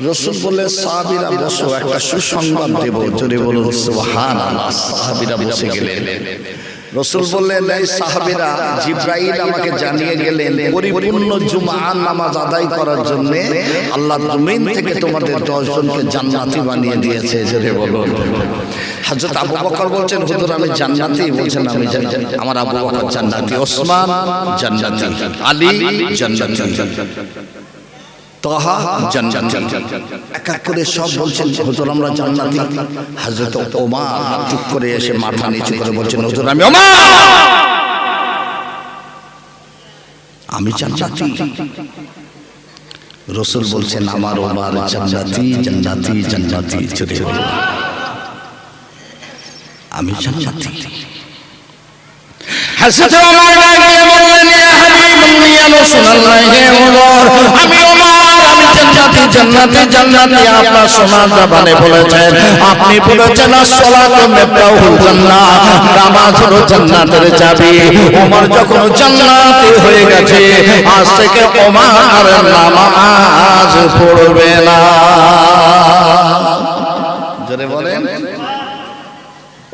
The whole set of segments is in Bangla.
রাসূল বললেন সাহাবীরা বসো, একটা সুসংবাদ দেব। জোরে বলুন সুবহানাল্লাহ। সাহাবীরা বসে গেলেন। রাসূল বললেন, এই সাহাবীরা, জিবরাইল আমাকে জানিয়ে গেলেন পরিপূর্ণ জুমআর নামাজ আদায় করার জন্য আল্লাহ জমিন থেকে তোমাদের 10 জনকে জান্নাতি বানিয়ে দিয়েছে। জোরে বলুন। হযরত আবু বকর বলছেন, হুজুর আমি জান্নাতি। বলছেন আমি জান্নাতি, আমার আবু বকর জান্নাতি, ওসমান জান্নাতি, আলী জান্নাতি, তাহা জান্নাতি। এক এক করে সব বলছেন হুজুর আমরা জান্নাতি। হযরত ওমর চুপ করে এসে মাথা নিচু করে বলছেন, হুজুর আমি ওমর, আমি জান্নাতি। রাসূল বলছেন, আমার ওমর জান্নাতি জান্নাতি জান্নাতি। চলে বলুন আমি জান্নাতি। হযরত ওমর ডাকে বললেন, ইয়া হাবিবাল্লাহ, ইয়া রাসূলুল্লাহ, হে ওমর, আমি ওমর, আমি জান্নাতি জান্নাতি জান্নাতি। আপনার সোনার জবানে বলেছেন, আপনি বলেছেন as-সালাতু মিফতাহুল জান্নাহ, নামাজ হলো জান্নাতের চাবি। ওমর যখন জান্নাতি হয়ে গেছে, আজ থেকে ওমর আর নামাজ পড়বে না। জোরে বলেন,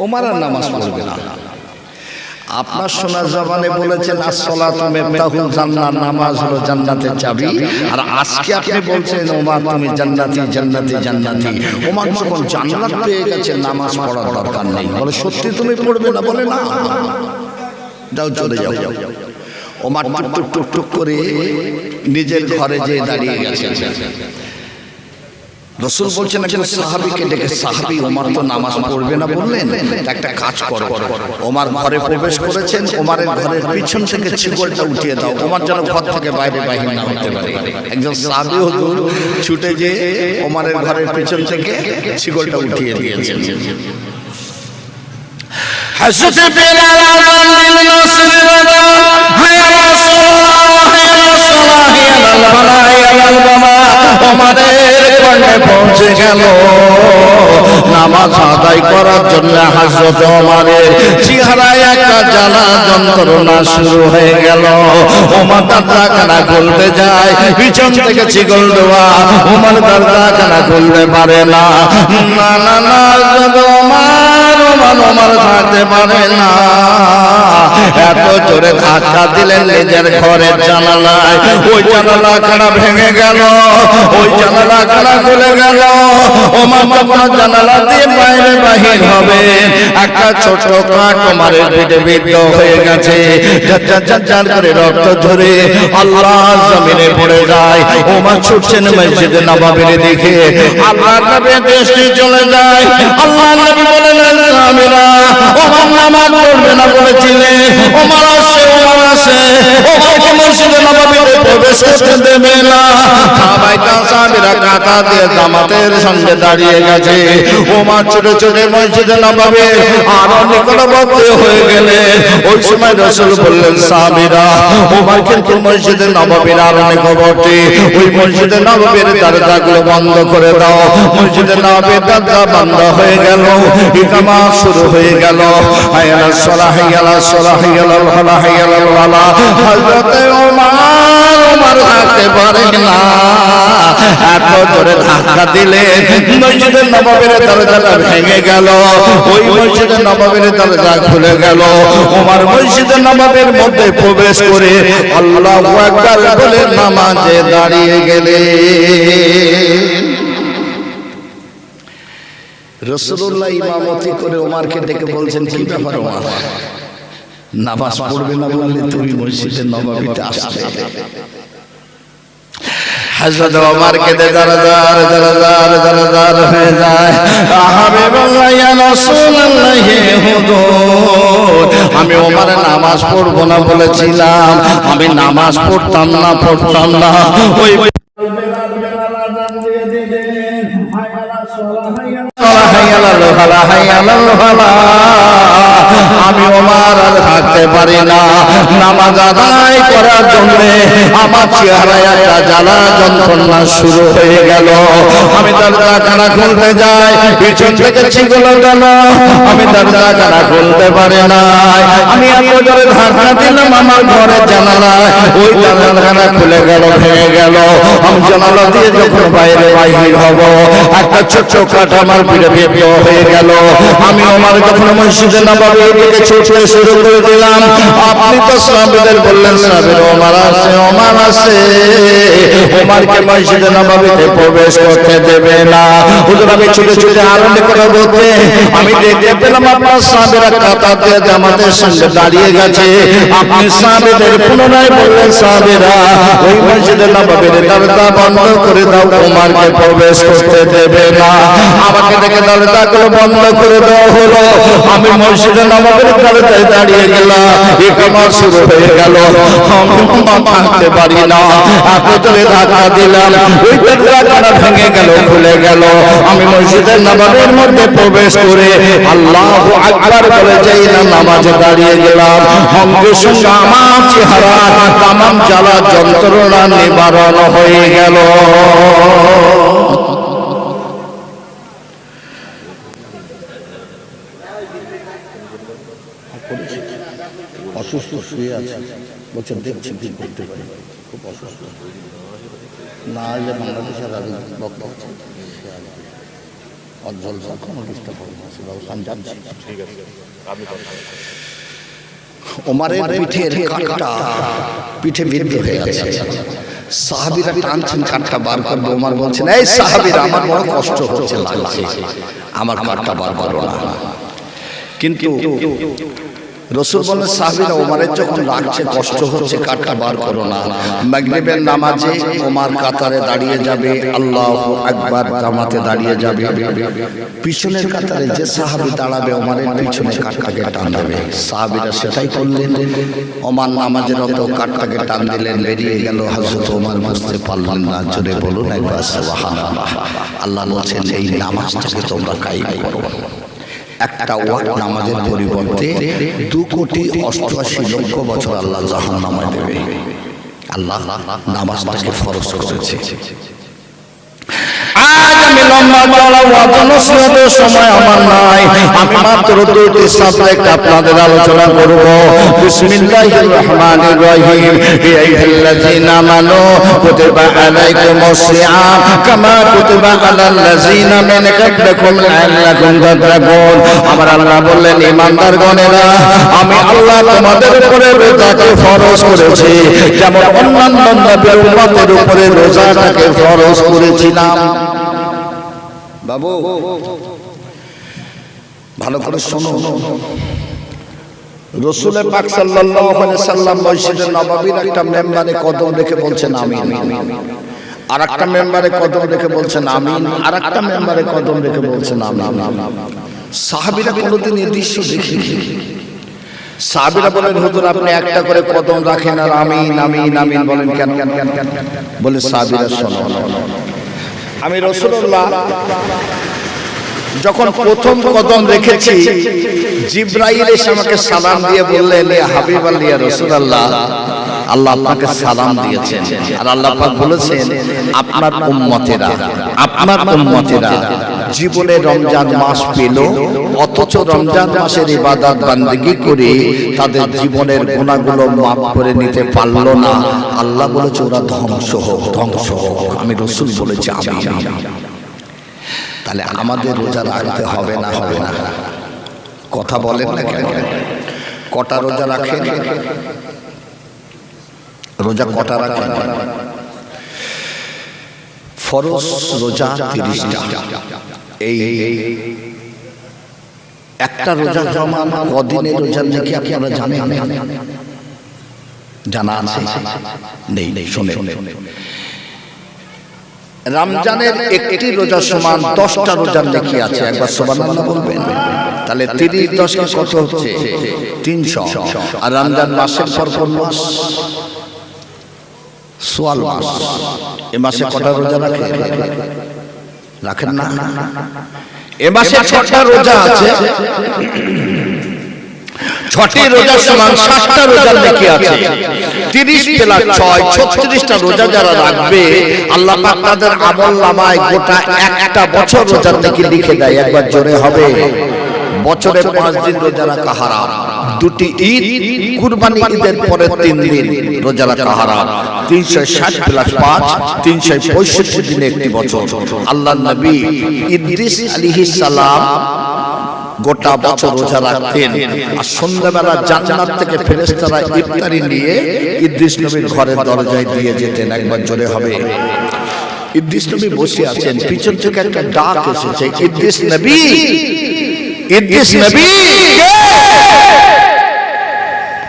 ওমর আর নামাজ পড়বে না। আপনার সোনার জবানে বলেছেন as-সালাতু মিফতাহুল জান্নাহ, নামাজ হলো জান্নাতের চাবি। আর আজকে আপনি বলছেন ওমর তুমি জান্নাতি জান্নাতি জান্নাতি। ওমর যখন জান্নাত পেয়ে গেছে, নামাজ পড়ার দরকার নেই। বলে সত্যি তুমি পড়বে না? বলে না, যাও চলে যাও। ওমর টুক টুক টুক করে নিজের ঘরে যেয়ে দাঁড়িয়ে গেছে। রাসূল বলছেন একজন সাহাবীকে ডেকে, সাহাবী ওমর তো নামাজ পড়বে না বললেন, একটা কাজ করো। ওমর ঘরে প্রবেশ করেছেন, ওমরের ঘরের পিছন থেকে ছিগলটা উঠিয়ে দাও, ওমর যেন ঘর থেকে বাইরে বাহির না হতে পারে। একজন সাহাবী হুজুর ছুটে যেয়ে ওমরের ঘরের পিছন থেকে ছিগলটা উঠিয়ে দিয়েছেন। হযরত বেলাল আযান দিলেন, হায়া রাসূলুল্লাহ, হায়া রাসূলুল্লাহ, হায়া আল-বালা, হায়া আল-বালা। ওমরের ঘরে পৌঁছে গেল নামাজ আদায় করার জন্য। হযরত ওমরের চেহারায় একটা জ্বালা যন্ত্রণা শুরু হয়ে গেল। ওমর দরজাখানা খুলতে যায়, পিছন থেকে ছিগল দেওয়া। ওমর দরজাখানা খুলতে পারে না। না না না, ওমর থাকতে পারে না। এত জোরে ধাক্কা দিলেন নিজের ঘরের জানালায়, ওই জানালাখানা ভেঙে গেল, ওই জানালাখানা খুলে গেল। ওমর যখন জানালা দিয়ে বাইরে বাহির হবে, একটা ছোট কাঠ ওমরের পেটে বিদ্ধ হয়ে গেছে। ঝরঝর করে রক্ত ঝরে আল্লাহর জমিনে পড়ে যায়। ওমর ছুটছেন মসজিদে নববীর দিকে। আল্লাহর নবীর দৃষ্টি চলে যায়। আল্লাহর নবী বলেন, সাহাবীরা ওমর নামাজ পড়বে না বলেছিলে, ওমর আসে, ওমর আসে, ওমরকে মসজিদে নববীতে প্রবেশ করতে দেবে না। সাহাবীরা কাঁটা দিয়ে জামাতের সঙ্গে দাঁড়িয়ে গেছে। ওমর ছুটে ছুটে মসজিদে নববী আরো নিকটবর্তী হয়ে গেলে, ওই সময় রাসূল বললেন, সাহাবীরা ওমর কিন্তু মসজিদে নববীর আরো নিকটবর্তী, ওই মসজিদে নববীর দরজাগুলো বন্ধ করে দাও। মসজিদে নববীর দরজা বন্ধ হয়ে গেল, ইকামত শুরু হয়ে গেল। হাইয়া আলাস সালাহ, হাইয়া আলাস সালাহ, হাইয়া আলাল ফালাহ, হাইয়া আলাল ফালাহ। হযরত ওমর থাকতে পারে না, এত জোরে ধাক্কা দিলে মসজিদে নববীর দরজাটা ভেঙে গেল, ওই মসজিদে নববীর দরজা খুলে গেল। ওমর মসজিদে নববীর মধ্যে প্রবেশ করে আল্লাহু আকবার বলে নামাজে দাঁড়িয়ে গেলেন। রাসূলুল্লাহ ইমামতি করে ওমরকে ডেকে বলছেন, কি ব্যাপার ওমর, নামাজ পড়বে না বললে তুমি মসজিদে নববীতে আসবে? হযরত ওমর কেঁদে দরজার দরজার দরজার হয়ে যায়। হাবিবাল্লাহ, ইয়া রাসূলুল্লাহ, হে হুজুর, আমি ওমর নামাজ পড়ব না বলেছিলাম, আমি নামাজ পড়তাম না। ওই আমি ওমর আর থাকতে পারি না, নামাজ আদায় করার জন্য আমার চেহারায় একটা জ্বালা যন্ত্রণা শুরু হয়ে গেল। আমি দরজাখানা খুলতে যাই, পিছন থেকে ছিগুলো গেল, আমি দরজাখানা খুলতে পারি না। আমি এত জোরে ধাক্কা দিলাম আমার ঘরের জানালায়, ওই জানালাখানা খুলে গেল, ভেঙে গেল। আমি জানালা দিয়ে যখন বাইরে বাহির হব, একটা ছোট্ট কাঠ আমার পিঠে বের হয়ে গেল। আমি আমার যখন মসজিদে নববীর দিকে ছুটতে শুরু করে দিলাম, আপনি তো সাহাবীদের বললেন সাহাবীর ওমর আছে, ওমর আছে, ওমরকে মসজিদে নববীতে প্রবেশ করতে দেবে না। হুজুর আমি ছুটে ছুটে আরম্ভ করে বলতে আমি দেখতে পেলাম আপনার সাহাবীরা কাতার দিয়ে জামাতের সঙ্গে দাঁড়িয়ে গেছে। আপনি সাহাবীদের পুনরায় বললেন সাহাবীরা ওই মসজিদে নববীর দরজা বন্ধ করে দাও, ওমরকে প্রবেশ করতে দেবে না। আমাকে দেখে দরজাগুলো বন্ধ করে দেওয়া হলো। আমি মসজিদে নববীর দরজায় দাঁড়িয়ে গেলাম, ইকামত শুরু হয়ে গেল। আমি থাকতে পারি না, এত জোরে ধাক্কা দিলাম, ওই দরজাটা ভেঙে গেল, খুলে গেল। আমি মসজিদে নববীর মধ্যে প্রবেশ করে আল্লাহু আকবার বলে যেই না নামাজে দাঁড়িয়ে গেলাম, সঙ্গে সঙ্গে আমার চেহারা তামাম জ্বালা যন্ত্রণা নিবারণ হয়ে গেল। অসুস্থ শুয়ে আছে, বলছেন দেখছি ঠিক করতে পারি, খুব অসুস্থ না এলে বাংলাদেশের বক্তব্য অজ্জ্বল কোনো ডিস্টার্ব হবে না, সেটাও আমি জানছি। ঠিক আছে, ওমরের পিঠের কাঁটা পিঠে বিদ্ধ হয়ে আছে। সাহাবীরা টানছেন কাঁটা বার করবে, ওমর বলছেন এই সাহাবীরা আমার বড় কষ্ট হচ্ছে, লাগছে, আমার কাঁটা বার করো না। কিন্তু রাসূল বলেন সাহাবীরা ওমরের যখন লাগছে, কষ্ট হচ্ছে, কাঁটা বার করো না। মাগরিবের নামাজে ওমর কাতারে দাঁড়িয়ে যাবে, আল্লাহু আকবার জামাতে দাঁড়িয়ে যাবে, পিছনের কাতারে যে সাহাবী দাঁড়াবে ওমরের পিছনে কাঁটাকে টান দেবে। সাহাবীরা সেটাই করলেন। ওমর নামাজের মতো কাঁটাকে টান দিলেন, বেরিয়ে গেল। হযরত ওমর বুঝতে পারলেন না। জোরে বলুন একবার সুবহানাল্লাহ। আল্লাহ বলছেন এই নামাজটাকে তোমরা কায়েম করো। একটা ওয়াক্ত নামাজের পরিবর্তে 2,88,00,000 বছর আল্লাহ জাহান্নামে দেবে। আল্লাহ নামাজটাকে ফরজ করেছে। আজ আমি লম্বা চড়া ওয়াজনসিহতের সময় আমার নাই, আমি মাত্র দুটি সাবজেক্ট আপনাদের আলোচনা করব। বিসমিল্লাহির রহমানির রহিম। ইয়া আইয়ুহাল্লাযীনা আমানু কুতিবা আলাইকুমুস সিয়াম কামা কুতিবা আলাল লাযীনা মিন ক্বাবলিকুম লাআল্লাকুম তাত্তাকুন। আমার আল্লাহ বললেন ঈমানদারগণেরা, আমি আল্লাহ তোমাদের উপরে রোজাকে ফরজ করেছি যেমন অন্যান্য নবীর উম্মতের উপরে রোজাটাকে ফরজ করেছিলাম। বাবু ভালো করে শোনো, রাসূল পাক সাল্লাল্লাহু আলাইহি সাল্লাম মসজিদে নববীর একটা মেম্বারে কদম রেখে বলছেন আমিন, আর একটা মেম্বারে কদম রেখে বলছেন আমিন, আর একটা মেম্বারে কদম রেখে বলছেন আমিন। সাহাবীরা কোনোদিন এই দৃশ্য দেখেনি। সাহাবীরা বলেন হুজুর আপনি একটা করে কদম রাখেন আর আমিন আমিন আমিন বলেন কেন? বলে সাহাবীরা শোনো, আমি রাসূলুল্লাহ যখন প্রথম কদম রেখেছি, জিবরাইল এসে আমাকে সালাম দিয়ে বললেন ইয়া হাবিবাল্লাহ ইয়া রাসূলুল্লাহ, আল্লাহ আপনাকে সালাম দিয়েছেন, আর আল্লাহ পাক বলেছেন আপনার উম্মতেরা জীবনে রমজান মাস পেল, অথচ রমজান মাসের ইবাদত বান্দেগি করে তাদের জীবনের গুনাহগুলো মাফ করে নিতে পারলো না। আল্লাহ বলেছে ওরা ধ্বংস হোক, ধ্বংস হোক। আমি রাসূল বলেছি আমিন। তাহলে আমাদের রোজা রাখতে হবে না? হবে না? কথা বলেন না কেন? কটা রোজা রাখেন? রোজা কটা রাখেন? ফরজ রোজা 30টা। এই একটা রোজা সমান কদিনের রোজা নাকি আপনারা জানেন? জানা আছে? নেই? শুনে, রমজানের একটি রোজা সমান 10টা রোজার নেকি আছে। একবার সুবহানাল্লাহ বলবেন। তাহলে 30 10 কে কত হচ্ছে? 300। আর রমজান মাসের পর কোন মাস? সোয়াল মাস। এই মাসে কটা রোজা রাখেন না? এ মাসে 6টা রোজা আছে। 6টি রোজার সমান 60টা রোজার নেকি আছে। 30 প্লাস 6 36টা রোজা যারা রাখবে আল্লাহ পাক তাদের আমলনামায় গোটা একটা বছর রোজার নেকি লিখে দেয়। একবার জোরে হবে। বছরে 5 দিন রোজা রাখা হারাম, 2টি ঈদ, কুরবানি ঈদের পরে 3 দিন রোজা রাখা হারাম। 360 প্লাস 5 365 দিনে একটি বছর। আল্লাহর নবী ইদ্রিস আলাইহিস সালাম গোটা বছর রোজা রাখতেন, আর সন্ধ্যাবেলা জান্নাত থেকে ফেরেশতারা ইফতারি নিয়ে ইদ্রিস নবীর ঘরের দরজায় দিয়ে যেতেন। একবার জোরে হবে। ইদ্রিস নবী বসে আছেন, পিছন থেকে একটা ডাক এসেছে, ইদ্রিস নবী, ইদ্রিস নবী।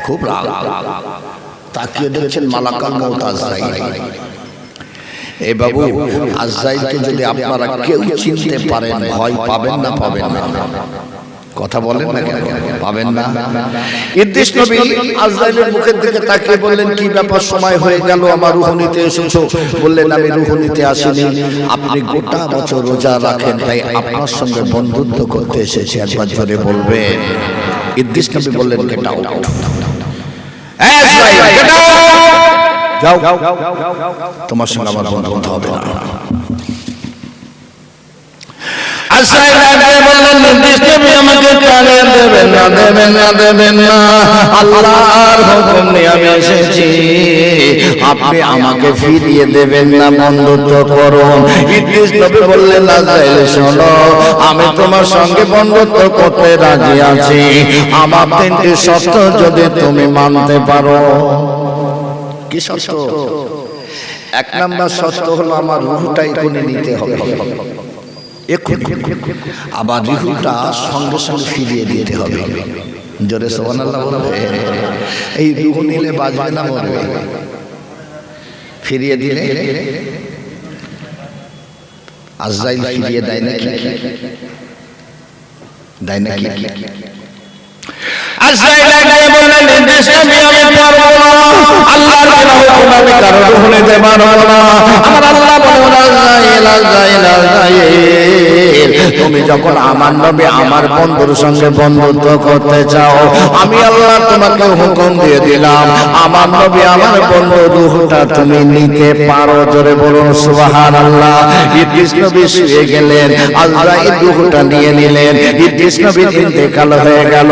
খুব রাগ, তাকিয়ে দেখছেন মালাকুল মউত আজরাইল। এই বাবু, আজরাইলকে যদি আপনারা কেউ চিনতে পারেন, ভয় পাবেন না? পাবেন না? কথা বলেন না কেন? পাবেন না? ইদ্রিস নবী আজরাইলের মুখের দিকে তাকিয়ে বললেন, কি ব্যাপার, সময় হয়ে গেল, আমার রূহ নিতে এসেছো? বললেন, আমি রূহ নিতে আসিনি, আপনি গোটা বছর রোজা রাখেন, তাই আপনার সঙ্গে বন্ধুত্ব করতে এসেছি। একবার জোরে বলবেন। ইদ্রিস নবী বললেন, গেট আউট, আজরাইল গেট আউট, যাও, তোমার সঙ্গে আমার বন্ধুত্ব হবে না। আল্লাহর হুকুম নিয়ে আমি এসেছি, আপনি আমাকে ফিরিয়ে দেবেন না, বন্ধুত্ব করুন। ইদ্রিস নবী বললেন, আজরাইল শোনো, আমি তোমার সঙ্গে বন্ধুত্ব করতে রাজি আছি, আমার 3টি শর্ত যদি তুমি মানতে পারো। কি শর্ত? 1 নম্বর শর্ত হলো আমার রূহটা এখনই নিতে হবে, আবার রূহটা সঙ্গে সঙ্গে ফিরিয়ে দিতে হবে। জোরে সুবহানাল্লাহ বলবে। এই রূহ নিলে বাঁচবে না মরবে? ফিরিয়ে দিলে আজরাইল ফিরিয়ে দেয় নাকি? দেয় নাকি? আজরাইল আগে বললেন, ইদ্রিস নবী, আমি পারবো না, আল্লাহর বিনা হুকুম আমি কারো রূহ নিতে পারবো না। আমার আল্লাহ বলেন, আজরাইল, আজরাইল, আজরাইল, তুমি যখন আমার নবী আমার বন্ধুর সঙ্গে বন্ধুত্ব করতে চাও, আমি আল্লাহ তোমাকে হুকুম দিয়ে দিলাম, আমার নবী আমার বন্ধু রূহটা তুমি নিতে পারো। জোরে বলুন সুবহানাল্লাহ। ইদ্রিস নবী শুয়ে গেলেন, আজরাইল রূহটা নিয়ে নিলেন। ইদ্রিস নবীর ইন্তেকাল হয়ে গেল,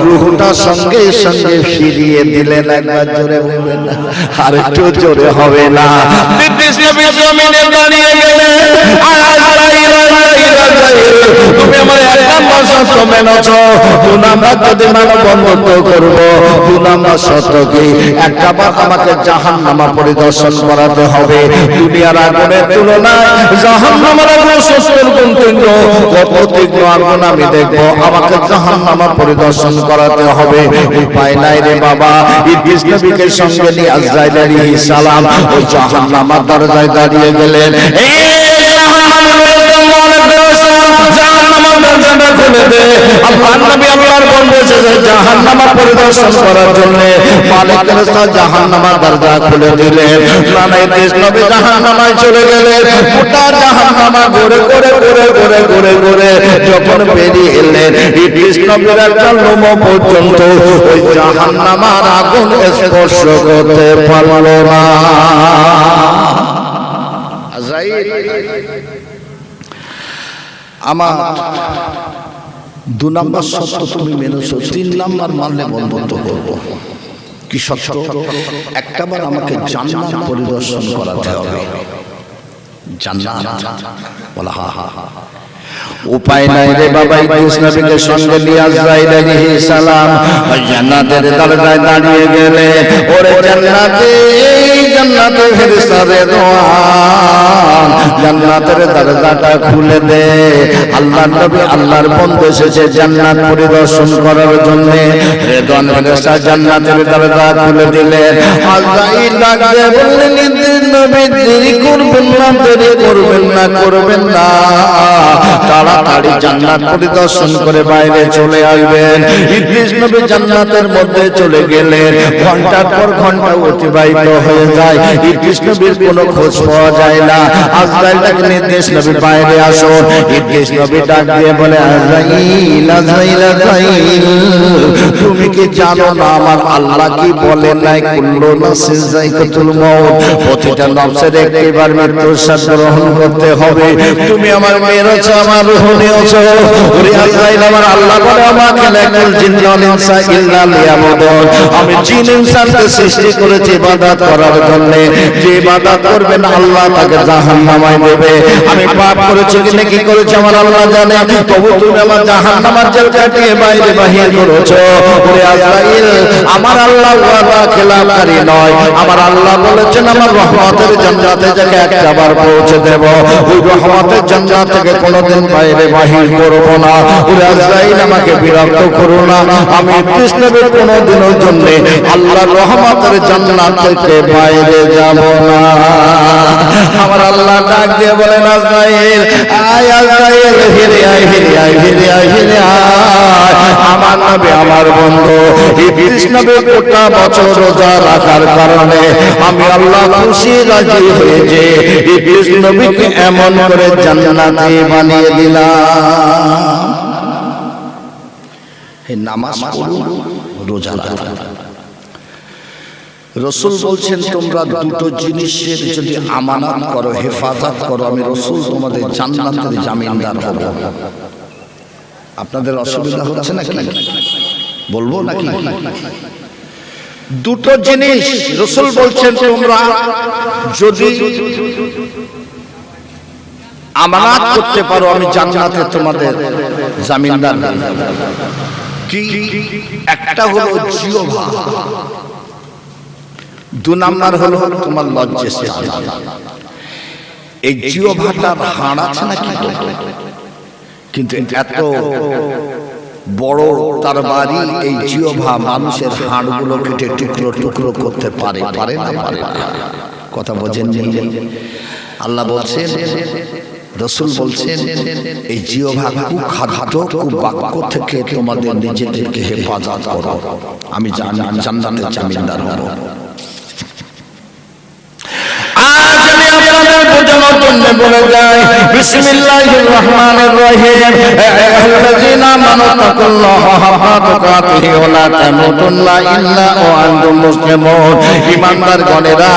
রূহটা সঙ্গে সঙ্গে ফিরিয়ে দিলেন। একবার জোরে বলবেন না? আর একটু জোরে হবে না? ইদ্রিস নবী জমিনে দাঁড়িয়ে গেলেন, আজরাইল, আজরাইল, আজরাইল, তুমি আমার 1 নম্বর শর্ত মেনেছো, 2 নম্বর যদি মানো বন্ধুত্ব করবো। 2 নম্বর শর্ত কি? একবার আমাকে জাহান্নামা পরিদর্শন করাতে হবে। দুনিয়ার আগুনের তুলনায় জাহান্নামের আগুন 70 গুণ তীব্র, কত তীব্র আগুন আমি দেখবো, আমাকে জাহান্নামা পরিদর্শন করাতে হবে। উপায় নাই রে বাবা। ইদ্রিস নবীকে সঙ্গে নিয়ে আজরাইল আলাইহিস সালাম ওই জাহান্নামের দরজায় দাঁড়িয়ে গেলেন। আল্লাহর বন্ধু এসেছে জাহান্নামা পরিদর্শন করার জন্য, মালিক ফেরেশতা জাহান্নামার দরজা খুলে দিলেন। ইদ্রিস নবী জাহান্নামায় চলে গেলেন। গোটা জাহান্নামা ঘুরে ঘুরে ঘুরে ঘুরে ঘুরে ঘুরে যখন বেরিয়ে এলেন, ইদ্রিস নবীর একটা লোম পর্যন্ত ওই জাহান্নামার আগুন স্পর্শ করতে পারল না। আজরাইল, আমার 2 নম্বর শর্ত তুমি মেনেছো, 3 নম্বর মানলে বন্ধুত্ব করবো। কি শর্ত? একটাবার আমাকে জান্নাত পরিদর্শন করাতে হবে। জান্নাত বলা, হা হা হা। উপায় নাই রে বাবা। ইদ্রিস নবীকে সঙ্গে নিয়ে আজরাইল আলাইহিস সালাম ওই জান্নাতের দরজায় দাঁড়িয়ে গেলে, ওরে জান্নাতে, জান্নাতের ফেরেশতা রেদওয়ান, জান্নাতের দরজাটা খুলে দে। আল্লাহর নবী আল্লাহর বন্ধু এসেছে জান্নাত পরিদর্শন করার জন্য। রেদওয়ান ফেরেশতা জান্নাতের দরজা খুলে দিলেন। আজরাইল ডাকতে বললেন, ইদ্রিস নবী দেরি করবেন না, না, দেরি করবেন না, করবেন না, তাড়াতাড়ি জান্নাত পরিদর্শন করে বাইরে চলে আসবেন। ইদ্রিস নবী জান্নাতের মধ্যে চলে গেলেন, ঘন্টার পর ঘন্টা অতিবাহিত হয়ে যায়, ইদ্রিস নবীর কোনো খোঁজ পাওয়া যায় না। আজরাইলকে নির্দেশ নবী বাইরে আসো। ইদ্রিস নবী ডাক দিয়ে বলে, আজরাইল, আজরাইল, আজরাইল, তুমি কি জানো না আমার আল্লাহ কি বলেন নাই, কুল্লু নাফসিন যায়কাতুল মাউত, প্রতিটা নফসের একবার মৃত্যুর স্বাদ গ্রহণ করতে হবে। তুমি আমার মেরেছো, আমার রূহ নিয়েছো। ওরে আজরাইল, আমার আল্লাহ বলে, আমাকে লাকুল জিন্না ওয়াল ইনসা ইল্লা লিয়াবুদুন, আমি জিন ইনসানকে সৃষ্টি করেছি ইবাদত করার জন্য। যে ইবাদত করবে না আল্লাহ তাকে জাহান্নামে দেবে। আমি পাপ করেছি কি নেকি করেছি আমার আল্লাহ জানে, তবু তুমি আমার জাহান্নামের জেল কাটিয়ে বাইরে বাহির করেছো। ওরে আজরাইল, আমার আল্লাহ ওয়াদা খেলাফকারী নয়। আমার আল্লাহ বলেছেন আমার রহমতের জান্নাতে যাকে একবার পৌঁছে দেব, ওই রহমতের জান্নাত থেকে কোনোদিন বাইরে বাহির করব না। ওরে আজরাইল, আমাকে বিরক্ত করো না, আমি ইদ্রিস নবীর কোনোদিনের জন্য আল্লাহর রহমতের জান্নাত থেকে বাইরে যাব না। আমার আল্লাহ ডাক দিয়ে বলেন, আজরাইল, আয় আজরাইল, ফিরে আয়, ফিরে আয়, ফিরে আয়, ফিরে আয়। আমার নবী, আমার বন্ধু ইদ্রিস নবী গোটা বছর রোজা রাখার কারণে আমি আল্লাহ খুশি রাজি হয়েছে, ইদ্রিস নবীকে এমন করে জান্নাতে বানিয়ে দিলাম। নামাজ পড়ুন, রোজা রাখুন। রাসূল বলছেন, তোমরা দুটো জিনিসের যদি আমানত করো, হেফাজত করো, আমি রাসূল তোমাদের জান্নাতের জামিনদার হব। আপনাদের অসুবিধা হচ্ছে নাকি? বলবো নাকি? দুটো জিনিস রাসূল বলছেন, তোমরা যদি আমানত করতে পারো, আমি জান্নাতে তোমাদের জামিনদার হব। কি? একটা হলো জিহ্বা, দু নাম্বার হলো তোমার লজ্জাস্থান। এই জিহ্বাটার হাড় আছে নাকি? কিন্তু এত বড় তার বাড়ি, এই জিহ্বা মানুষের হাড়গুলো কেটে টুকরো টুকরো করতে পারে, পারে না? পারে না। কথা বোঝেন? আল্লাহ বলছেন, রাসূল বলছেন, এই জিহ্বা কুখাদ্য কুবাক্য থেকে তোমাদের নিজেদেরকে হেফাজত করো, আমি জান্নাতের জামিনদার হব। আজ আমি আপনাদের বোঝানোর জন্য বলে যাই, বিসমিল্লাহির রহমানির রহিম, আইয়ুহাল্লাযীনা আমানু তাকুল্লাহা হাক্কা তুকাতিহি ওয়া লা তামুতুন্না ইল্লা ওয়া আনতুম মুসলিমুন। ঈমানদারগণেরা,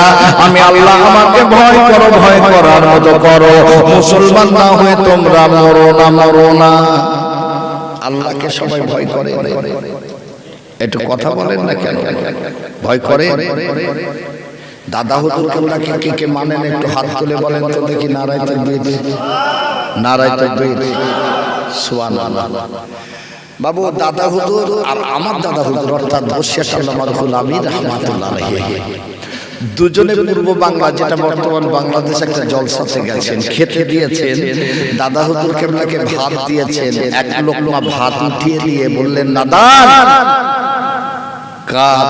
আমি আল্লাহ, আমাকে ভয় করো, ভয় করার মতো করো, মুসলমান না হয়ে তোমরা মরো না, মরো না। আল্লাহকে সবাই ভয় করে, একটু কথা বলেন না কেন? ভয় করে? দাদা হুজুর কেবলাকে কে কে মানেন একটু হাত তুলে বলেন তো দেখি। নারায়ে তাকবীর, নারায়ে তাকবীর, সুবহানাল্লাহ। বাবু, দাদা হুজুর আর আমার দাদা হুজুর অর্থাৎ বশির আল্লাহ মারহুম আমির রাহমাতুল্লাহ আলাইহি, দুজনে পূর্ব বাংলা, যেটা বর্তমান বাংলাদেশ, একটা জলসাতে গেছেন, খেতে দিয়েছেন। দাদা হুজুর কেবলাকে ভাত দিয়েছেন, এক লোকমা ভাত উঠিয়ে দিয়ে বললেন, নাদান, কার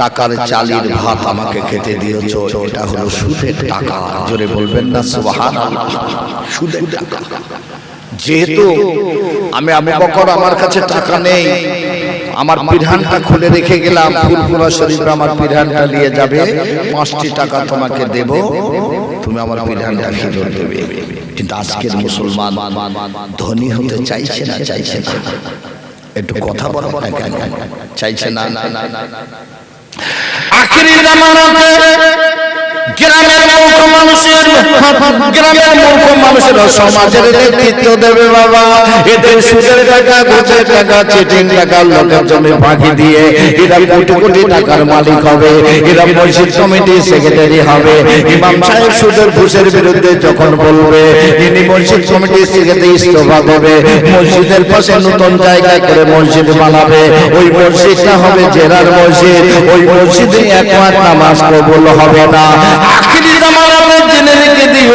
টাকার চালির ভাত আমাকে খেতে দিয়েছো? এটা হলো সুদের টাকা। জোরে বলবেন না সুবহানাল্লাহ? সুদের টাকা। যেহেতু আমি আবু বকর, আমার কাছে টাকা নেই, আমার পিরহানটা খুলে রেখে গেলাম, ফুলপুরা শরীফে আমার পিরহানটা নিয়ে যাবে, 5টি টাকা তোমাকে দেব, তুমি আমার পিরহানটা ফেরত দেবে। কিন্তু আজকের মুসলমান ধনী হতে চাইছে না, চাইছে না। একটু কথা বলো না কেন? চাইছে না। আখিরি জামানাতে গ্রামের মূর্খ মানুষের সমাজের নেতৃত্ব দেবে বাবা। এদের সুদের টাকা, ঘুষের টাকা, চিটিং টাকা, লোকের জমি ফাঁকি দিয়ে এরা কোটি কোটি টাকার মালিক হবে। এরা মসজিদ কমিটির সেক্রেটারি হবে। ইমাম সাহেব সুদের ঘুষের বিরুদ্ধে যখন বলবে, ইনি মসজিদ কমিটির সেক্রেটারি ইস্তফা দেবে, মসজিদের পাশে নতুন জায়গা করে মসজিদ বানাবে। ওই মসজিদটা হবে জেরার মসজিদ, ওই মসজিদে এক ওয়াক্ত নামাজ কবুল হবে না। আখিরি জামানাতে জেনে রেখে দিও,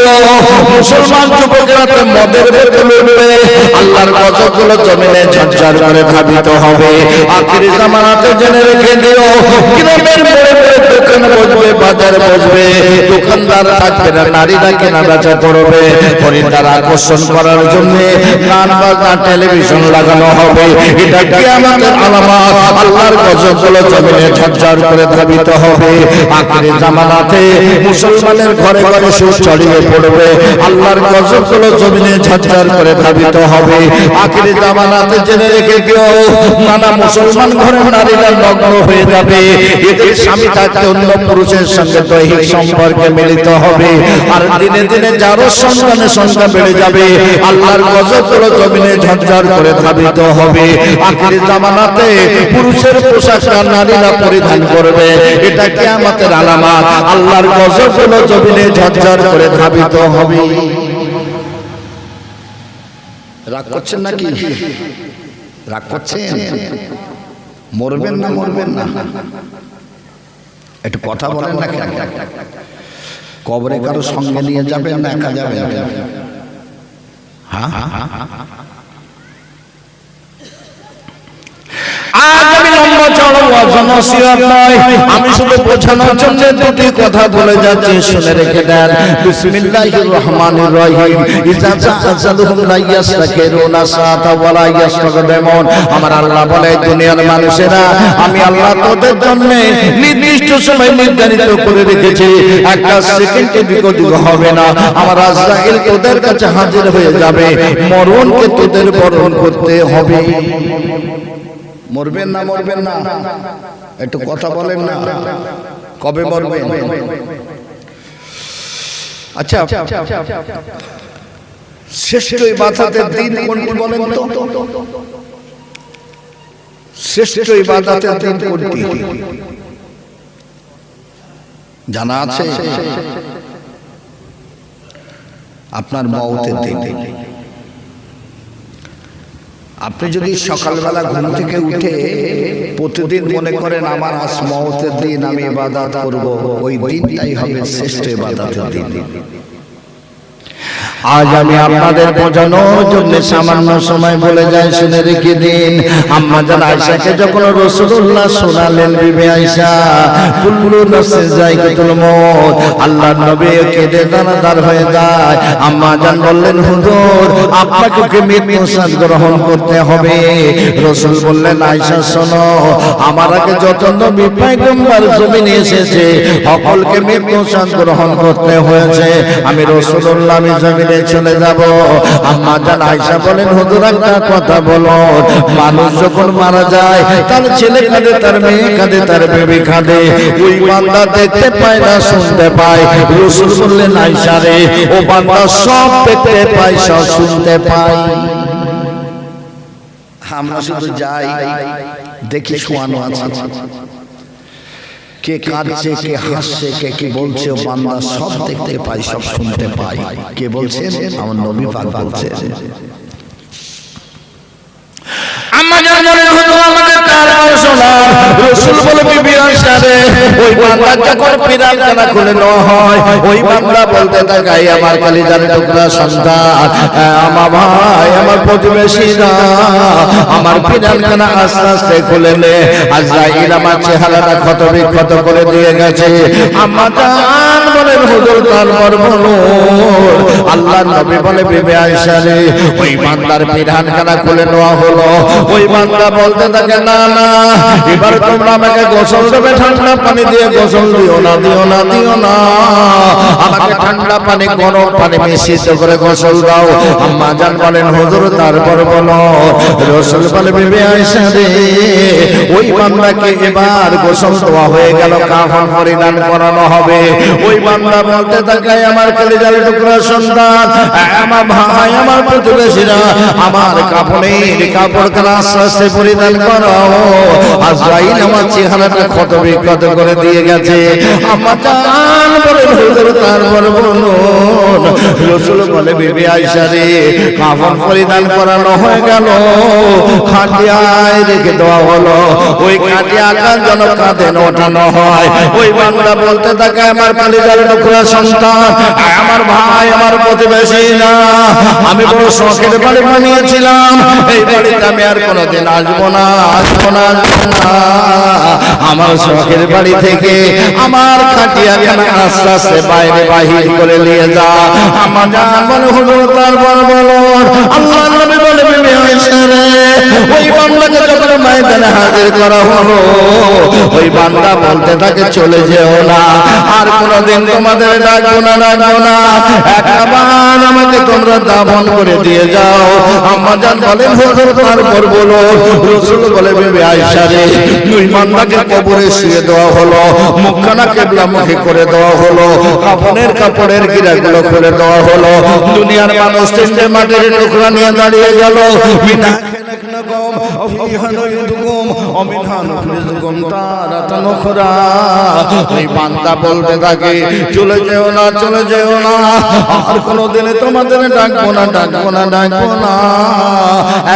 মুসলমান যুবকেরা মদের বোতল উঠবে, আল্লাহর গজবগুলো জমিনে ঝরঝর করে ধাবিত হবে। আখির জামানাতে জেনে রেখে দিও, গ্রামের মোড়ে মোড়ে দোকান বসবে, বাজার বসবে, দোকানদার থাকবে না, নারীরা কেনা বেচা করবে, খরিদ্দার আকর্ষণ করার জন্য গান বাজনা টেলিভিশন লাগানো হবে। এটা কিয়ামতের আলামত। আল্লাহর গজবগুলো জমিনে ঝরঝর করে ধাবিত হবে। আখির জামানাতে মুসলমানের ঘরে ঘরে সুর ছড়িয়ে পড়বে, আল্লাহর গজবগুলো জমিনে ঝরঝর করে ধাবিত হবে। আখির জামানাতে জেনে রেখে দিও, নানা মুসলমান ঘরের নারীরা নগ্ন হয়ে যাবে, এদের স্বামী থাকতে অন্য পুরুষের সঙ্গে দৈহিক সম্পর্কে মিলিত হবে। আর দিনে দিনে যারও সন্তানের সংখ্যা বেড়ে যাবে, আল্লাহর গজবগুলো জমিনে ঝরঝর করে ধাবিত হবে। আখির জামানাতে পুরুষের পোশাক নারীরা পরিধান করবে, এটা কিয়ামতের আলামত। আল্লাহর গজবগুলো জমিনে ঝরঝর করে ধাবিত হবে। রাগ করছেন নাকি? রাগ করছেন? মরবেন না মরবেন না? একটু কথা বলেন না কেন? কবরে কারো সঙ্গে নিয়ে যাবেন না একা যাবেন? হ্যাঁ, আজ আমি লম্বা চড়া ওয়াজনসিহত নয়, আমি শুধু বোঝানোর জন্য দুটি কথা বলে যাচ্ছি, শুনে রেখে দেন। বিসমিল্লাহির রহমানির রহিম। ইজা জাআজালুহুম লা ইয়াসতাকিরুনা সাআতা ওয়া লা ইয়াসতাকদিমুন। আমার আল্লাহ বলে, দুনিয়ার মানুষেরা, আমি আল্লাহ তোদের জন্য নির্দিষ্ট সময় নির্ধারিত করে রেখেছি, একটা সেকেন্ড এদিক ওদিক হবে না। আমার আজরাইল তোদের কাছে হাজির হয়ে যাবে, মরণকে তোদের বরণ করতে হবে। মরবেন না মরবেন না? একটু কথা বলেন না, কবে মরবেন? আচ্ছা, শ্রেষ্ঠ ইবাদতের দিন কোনটি বলেন তো? শ্রেষ্ঠ ইবাদতের দিন কোনটি জানা আছে? আপনার মওতের দিন। আপনি যদি সকালবেলা ঘুম থেকে উঠে প্রতিদিন মনে করেন আমার আজ মওতের দিন, আমি ইবাদত করব, ওই দিনটাই হবে শ্রেষ্ঠ ইবাদতের দিন। আজ আমি আপনাদের বোঝানোর জন্য সামান্য সময় বলে যাই, শুনে রেখে দিন। আম্মা জান আয়েশাকে যখন রাসূলুল্লাহ শোনালেন, বিবি আয়েশা, কুল্লু নাফসিন যায়কাতুল মউত, আল্লাহর নবী কেঁদে দানাদার হয়ে যায়। আম্মা জান বললেন, হুজুর, আপনাকে কি মৃত্যু স্বাদ গ্রহণ করতে হবে? রাসূল বললেন, আয়েশা শোনো, আমার আগে যত নবী পয়গম্বর জমিনে এসেছে, সকলকে মৃত্যু স্বাদ গ্রহণ করতে হয়েছে। আমি রাসূলুল্লাহ আমি জমিনে চলে যাব। আম্মা জান আয়েশা বলেন, হুজুর একটা কথা বলো, মানুষ যখন মারা যায় তার ছেলে কাঁদে, তার মেয়ে কাঁদে, তার বেবি কাঁদে, ওই বান্দা দেখতে পায় না, শুনতে পায়। রাসূল বললেন, আয়েশা রে, ও বান্দা সব দেখতে পায়, সব শুনতে পায়। আমরা শুধু যাই, দেখি শোয়ানো আছে, কে কাঁদছে, কে হাসছে, কে কি বলছে, ও বান্দা সব দেখতে পাই, সব শুনতে পাই। কে বলছেন? আমার নবী পাক বলছেন। আম্মা জান বলেন, হুজুর আমাদের তারপর শোনান। রাসূল বলে, বিবি আয়েশা রে, ওই বান্দা যখন পিরাল খানা খুলে নেওয়া হয়, ওই বান্দা বলতে থাকে, আমার কলিজার টুকরা সন্তান, আমার ভাই, আমার প্রতিবেশীরা, আমার পিরাল খানা আস্তে আস্তে খুলে নে। আজরাইল আমার চেহারাটা ক্ষত বিক্ষত করে দিয়ে গেছে। আম্মা জান বলেন, হুজুর তারপর বলুন। আল্লাহর নবী বলে, বিবি আয়েশা রে, ওই বান্দার পিরাল খানা খুলে নেওয়া হলো। ওই বান্দা বলতে থাকে, না না, এবার তোমরা আমাকে গোসল দেবে, ঠান্ডা পানি দিয়ে গোসল দিও না, দিও না, দিও না, আমাকে ঠান্ডা পানি গরম পানি মিশ্রিত করে গোসল দাও। আম্মা জান বলেন, হুজুর তারপর বলো। রাসূল বলে, বিবি আয়েশা রে, ওই বান্দাকে এবার গোসল দেওয়া হয়ে গেল, কাফন পরিধান করানো হবে। ওই বান্দা বলতে থাকে, আমার কলিজার টুকরা সন্তান, আমার ভাই, আমার প্রতিবেশীরা, আমার কাপড়ের কাপড় আস্তে আস্তে পরিধান করাও। আজরাইল আমার চেহারাটা ক্ষত বিক্ষত করে দিয়ে গেছে। আম্মা জান বলেন, হুজুর তারপর বলুন। রাসূল বলে, বিবি আয়েশা রে, কাফন পরিধান করানো হয়ে গেল, খাটিয়ায় রেখে দেওয়া হলো। ওই খাটিয়াটা যেন কাঁধে ওঠানো হয়। ওই বান্দা বলতে থাকে, আমার কলিজার টুকরা সন্তান, আমার ভাই, আমার প্রতিবেশী না, আমি বড় শখের বাড়ি বানিয়েছিলাম, এই বাড়িতে আমি আর কোনোদিন আসবো না, আসবো না, আসবো না। আমার শখের বাড়ি থেকে আমার খাটিয়াখানা আস্তে আস্তে বাইরে বাহির করে নিয়ে যা। আমার জান বলে হুজুর, তারপর বলো। আল্লাহ নবী বলে, বিবি আয়েশা রে, ওই বান্দাকে যখন ময়দানে হাজির করা হলো, ওই বান্দা বলতে থাকে, চলে যেও না, আর কোনোদিন তোমাদের ডাকবো না, ডাকবো না, একবার আমাকে তোমরা দাফন করে দিয়ে যাও। আম্মা জান বলেন, হুজুর তারপর বলো। রাসূল বলে, বিবি আয়েশা রে, ওই বান্দাকে কবরে শুয়ে দেওয়া হলো, মুখখানা কিবলামুখী করে দেওয়া হলো, কাফনের কাপড়ের গিরাগুলো খুলে দেওয়া হলো। দুনিয়ার মানুষ তিনটে মাটির টুকরা নিয়ে দাঁড়িয়ে গেল, মিনা ওই বান্দা বলতে থাকে, চলে যেও না, চলে যেও না, আর কোনোদিনে তোমাদের ডাকবো না, ডাকবো না, ডাকবো না।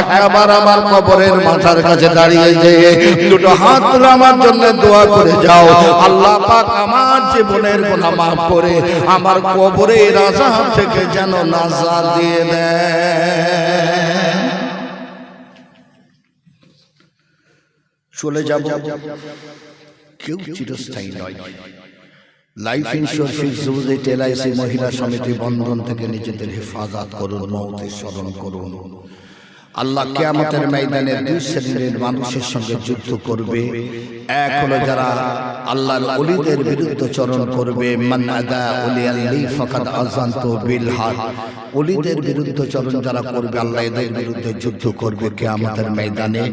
একবার আমার কবরের মাথার কাছে দাঁড়িয়ে যেয়ে দুটো হাত তুলে আমার জন্য দোয়া করে যাও, আল্লাহ পাক আমার জীবনের গুনাহ মাফ করে আমার কবরের আযাব থেকে যেন নাজাত দিয়ে দেন। চলে যাব, কেউ চিরস্থায়ী নয়। Life insurance fixed deposit LIC মহিলা সমিতি বন্ধন থেকে নিজেদের হেফাজত করুন, মওতের স্মরণ করুন। আল্লাহ কিয়ামতের ময়দানে দুই শ্রেণীর মানুষের সঙ্গে যুদ্ধ করবে। এক হলো যারা আল্লাহর ওলিদের বিরুদ্ধে চরণ করবে, মান আদা ওলিয়াল্লি ফাকাদ আযানতু বিল হক। ওলিদের বিরুদ্ধে চরণ যারা করবে, আল্লাহ এদের বিরুদ্ধে যুদ্ধ করবে কিয়ামতের ময়দানে।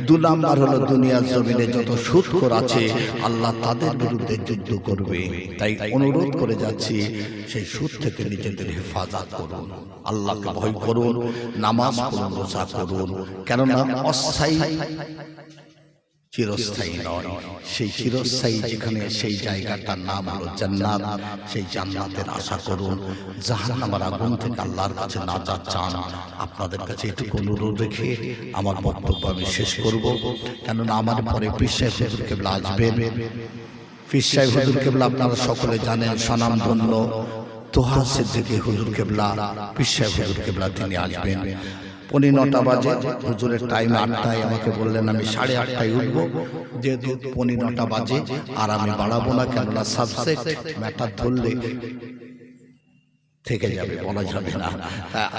দুই নাম্বার হলো দুনিয়ার জমিনে যত সুদখোর আছে, আল্লাহ তাদের বিরুদ্ধে যুদ্ধ করবে। তাই অনুরোধ করে যাচ্ছি, সেই সুদ থেকে নিজেদের হেফাজত করুন, আল্লাহকে ভয় করুন, নামাজ পড়ুন, রোজা করুন, কেননা অস্থায়ী চিরস্থায়ী নয়। সেই চিরস্থায়ী যেখানে, সেই জায়গাটার নাম হলো জান্নাত। সেই জান্নাতের আশা করুন, জাহান্নামের আগুন থেকে আল্লাহর কাছে নাজাত চান। আপনাদের কাছে এটুকু অনুরোধ রেখে আমার বক্তব্য আমি শেষ করব, কেননা আমার পরে পীর সাহেব হুজুর কেবলা আসবেন। পীর সাহেব হুজুর কেবলা আপনারা সকলে জানেন, স্বনামধন্য তোহা সিদ্দিকী হুজুর কেবলা, পীর সাহেব হুজুর কেবলা তিনি আসবেন। 9:45 বাজে, হুজুরের টাইম 8টায়, আমাকে বললেন আমি 8:30টায় উঠবো, যেহেতু 9:45 বাজে আর আমি বাড়াবো না, কেননা সাবজেক্ট ম্যাটার ধরলে থেকে যাবে, বলা যাবে না।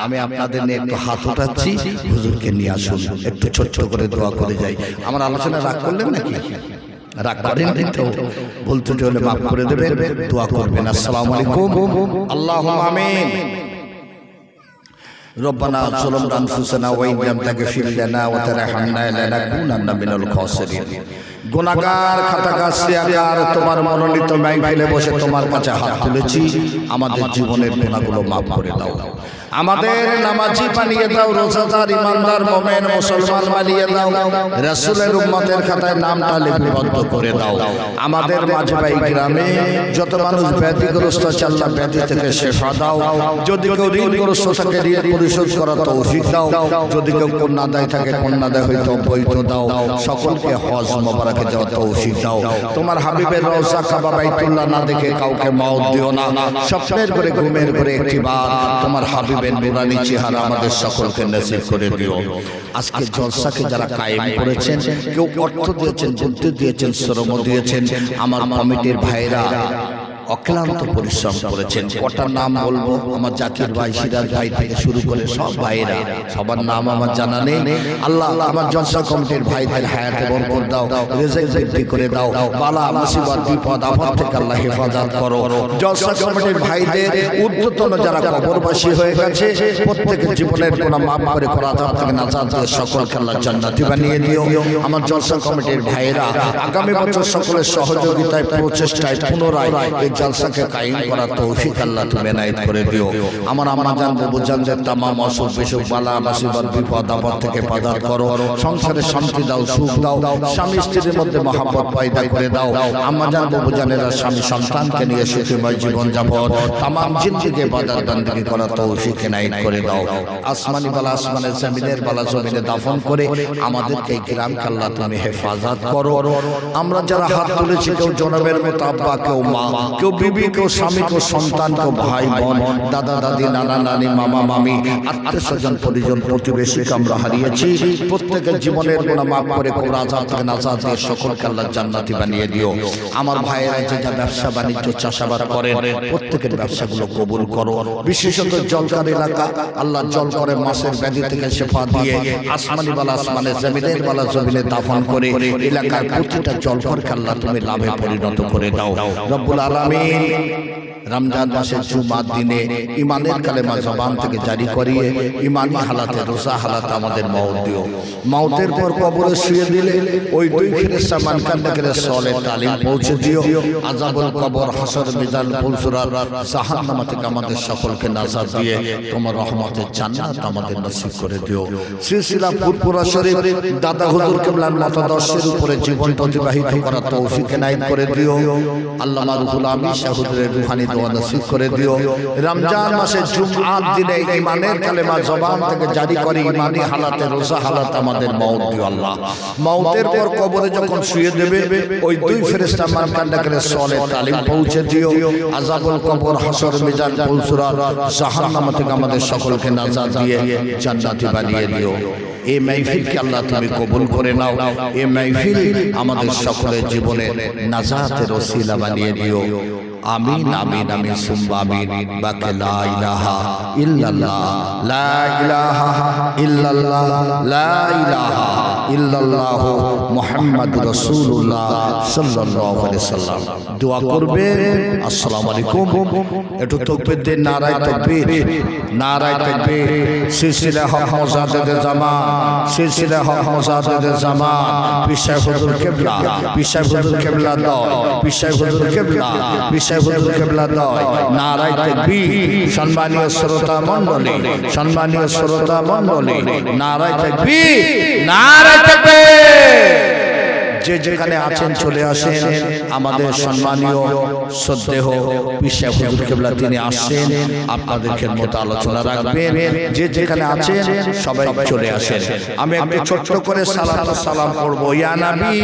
আমি আপনাদের নিয়ে একটু হাত উঠাচ্ছি, হুজুরকে নিয়ে আসুন, একটু ছোট্ট করে দোয়া করে যাই। আমার আলোচনা রাগ করলেন নাকি? রাগ করেন তো, বলতে হলে মাফ করে দেবেন, দোয়া করবেন। আসসালামু আলাইকুম, আল্লাহুম্মা আমিন। ربنا ظلمنا أنفسنا وإن لم تغفر لنا وترحمنا لنكونن من الخاسرين। গুনাহগার, খাতাকার, সিয়াকার, তোমার মনোনীত মাহফিলে বসে তোমার কাছে হাত তুলেছি, আমাদের জীবনের গুনাহগুলো মাফ করে দাও, আমাদের নামাজি বানিয়ে দাও, রোজাদার, ইমানদার, মুমিন, মুসলমান বানিয়ে দাও, রাসূলের উম্মতের খাতায় নামটা লিপিবদ্ধ করে দাও। আমাদের মাঝে ভাই গ্রামে যত মানুষ ব্যাধিগ্রস্ত আছে, আল্লাহ ব্যাধি থেকে শেফা দাও। যদি কেউ ঋণগ্রস্ত থাকে, ঋণ পরিশোধ করার তৌফিক দাও। যদি কেউ কন্যাদায় থাকে, কন্যাদায় হইতে অব্যাহত দাও। সকলকে হজ মুবারকে যাওয়ার তৌফিক দাও। তোমার হাবিবের রওজা কাবা বাইতুল্লাহ না দেখে কাউকে মওত দিও না। স্বপ্নের করে, ঘুমের করে একটিবার তোমার হাবিবের নুরানি চেহারা আমাদের সকলকে নসিব করে দিও। আজকে জলসাকে যারা কায়েম করেছেন, কেউ অর্থ দিয়েছেন, বুদ্ধি দিয়েছেন, শ্রম দিয়েছেন, আমার কমিটির ভাইরা অক্লান্ত পরিশ্রম করেছেন। কটার নাম বলবো? আমার জাকির ভাই, সিরাজ ভাই থেকে শুরু করে সব ভাইরা, সবার নাম আমার জানা নেই। আল্লাহ আমার জলসা কমিটির ভাইদের হায়াতে বরকত দাও, রিজিক বৃদ্ধি করে দাও, বালা মুসিবত বিপদ আপদ থেকে আল্লাহ হেফাজত করো। জলসা কমিটির ভাইদের ঊর্ধ্বতন যারা কবরবাসী হয়ে গেছে, প্রত্যেকের জীবনের গুনাহ মাফ করে আযাব থেকে নাজাত দিয়ে সকলকে আল্লাহ জান্নাতি বানিয়ে দিও। আমার জলসা কমিটির ভাইরা আগামী বছর সকলের সহযোগিতায়, প্রচেষ্টায় পুনরায় এই জলসাকে কায়েম করার তৌফিক আল্লাহ তুমি এনায়েত করে দিও। আমার আম্মা জান, বাবু জানদের তামাম অসুখ বিসুখ, বালা মুসিবত বিপদ আপদ থেকে হেফাজত করো। সংসারে শান্তি দাও, সুখ দাও, স্বামী স্ত্রীর মধ্যে মহব্বত পয়দা করে দাও। আম্মা জান, বাবু জানেরা স্বামী সন্তানকে নিয়ে সুখময় জীবন যাপন, তামাম জিন্দেগি ইবাদত বন্দেগি করার তৌফিক এনায়েত করে দাও। আসমানি বালা আসমানের, জমিনের বালা জমিনে দাফন করে আমাদেরকে এই গ্রামকে আল্লাহ তুমি হেফাজত করো। আমরা যারা হাত তুলেছি, কেউ জনমের মতো আব্বা, কেউ মা, কেউ কেউ বিবি, কেউ স্বামী, কেউ সন্তান, কেউ ভাই বোন, দাদা দাদি, নানা নানি, মামা মামি, আত্মীয় স্বজন, পরিজন, প্রতিবেশীকে আমরা হারিয়েছি। প্রত্যেকের জীবনের গুনাহ মাফ করে কবর আযাব থেকে নাজাত দিয়ে সকলকে আল্লাহ জান্নাতি বানিয়ে দিও। আমার ভাইয়েরা যে যা ব্যবসা বাণিজ্য চাষাবাদ করেন, প্রত্যেকের ব্যবসাগুলো কবুল করো। বিশেষত জলকার এলাকা, আল্লাহ জল করে মাসের ব্যাধি থেকে শেফা দিয়ে আসমানি বালা আসমানে, জমিনের বালা জমিনে দাফন করে এলাকার প্রতিটা জলকরকে আল্লাহ তুমি লাভে পরিণত করে দাও রব্বুল আলামিন। রমজান মাসের জুমার দিনে ইমানের কালেমা জবান থেকে জারি করিয়ে ইমানি হালাতে, রোজা হালাতে আমাদের মওত দিও। মওতের পর কবরে শুয়ে দিলে ওই দুই ফেরেশতা মানকান্ডা করে সলে তালিম পৌঁছে দিও। আযাবুল কবর, হাসর, মিজান, ফুলসুরাত, জাহান্নাম থেকে আমাদের সকলকে নাজাত দিয়ে তোমার রহমতের জান্নাত আমাদের নসিব করে দিও। সিলসিলা ফুরফুরা শরীফ দাদা হুজুর কিবলার মতাদর্শের উপরে জীবন অতিবাহিত করার তৌফিক এনায়েত করে দিও। আল্লামা রুহুল আমিন শাহ হুজুরের রূহানি দোয়া নসিব করে দিও। রমজান মাসে জুমআর দিনে ইমানের কালেমা জবান থেকে জারি করে ইমানি হালাতে, রোজা হালাতে আমাদের মওত দিও আল্লাহ। মওতের পর কবরে যখন শুয়ে দেবে ওই দুই ফেরেশতা মানকান্ডা করে সলে তালিম পৌঁছে দিও। আযাবুল কবর, হাসর, মিজান, ফুলসুরাত, জাহান্নাম থেকে আমাদের সকলকে নাজাত দিয়ে জান্নাতি বানিয়ে দিও। এই মাহফিলকে আল্লাহ তুমি কবুল করে নাও। এই মাহফিল আমাদের সকলের জীবনে নাজাতের ওসিলা বানিয়ে দিও। আমিন আমিন আমিন সুম্মা আমিন। বাকে লা ইলাহা ইল্লাল্লাহ, লা ইলাহা ইল্লাল্লাহ, লা ইলাহা ইল্লাল্লাহ মুহাম্মাদুর রাসূলুল্লাহ সাল্লাল্লাহু আলাইহি সাল্লাম। দোয়া করবেন। আসসালামু আলাইকুম। একটু তাকবীর দেন, নারায়ে তাকবীর, নারায়ে তাকবীর। সিলসিলা হক মুজাদ্দিদে জামান, সিলসিলা হক মুজাদ্দিদে জামান, পীর সাহেব হুজুর কিবলা, পীর সাহেব হুজুর কিবলা দয়, পীর সাহেব হুজুর কিবলা, পীর সাহেব হুজুর কিবলা দয়। নারায়ে তাকবীর। সম্মানীয় শ্রোতা মণ্ডলী, সম্মানীয় শ্রোতা মণ্ডলী, নারায়ে তাকবীর, নারায়ে তাকবীর। যে যেখানে আছেন চলে আসেন। আমাদের সম্মানীয় শ্রদ্ধেয় পীর সাহেব হুজুর কিবলা তিনি আসছেন, আপনাদের খেদমতে আলোচনা রাখবেন। যে যেখানে আছেন সবাই চলে আসেন। আমি একটু ছোট্ট করে সালাত ও সালাম পড়ব। ইয়া নবী